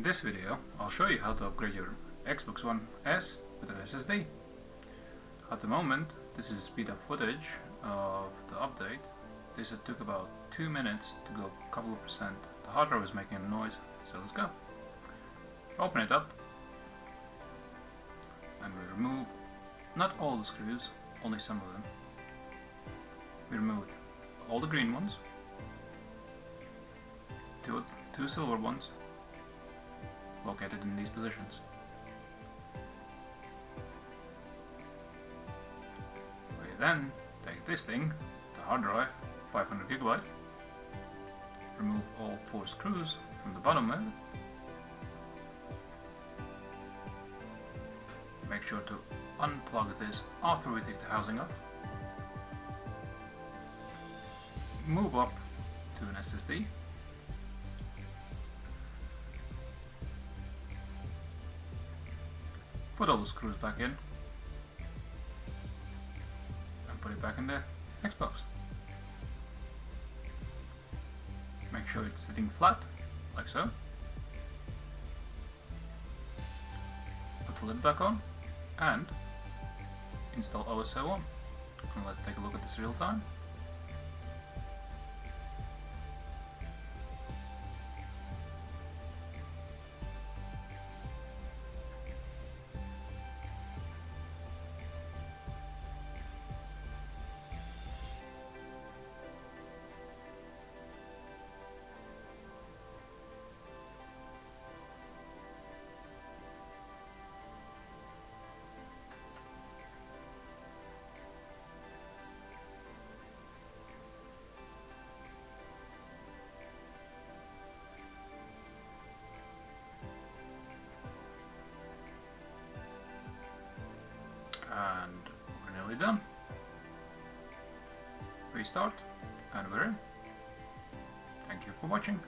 In this video, I'll show you how to upgrade your Xbox One S with an SSD. At the moment, this is speed up footage of the update. This took about 2 minutes to go a couple of percent. The hard drive is making a noise, so let's go. Open it up, and we remove not all the screws, only some of them. We removed all the green ones, two silver ones, located in these positions. We then take this thing, the hard drive, 500 GB, remove all 4 screws from the bottom of it, make sure to unplug this after we take the housing off, move up to an SSD, put all the screws back in, and put it back in the Xbox. Make sure it's sitting flat, like so. Put the lid back on, and install OS01. And let's take a look at this real time. And we're nearly done. Restart, and we're in. Thank you for watching.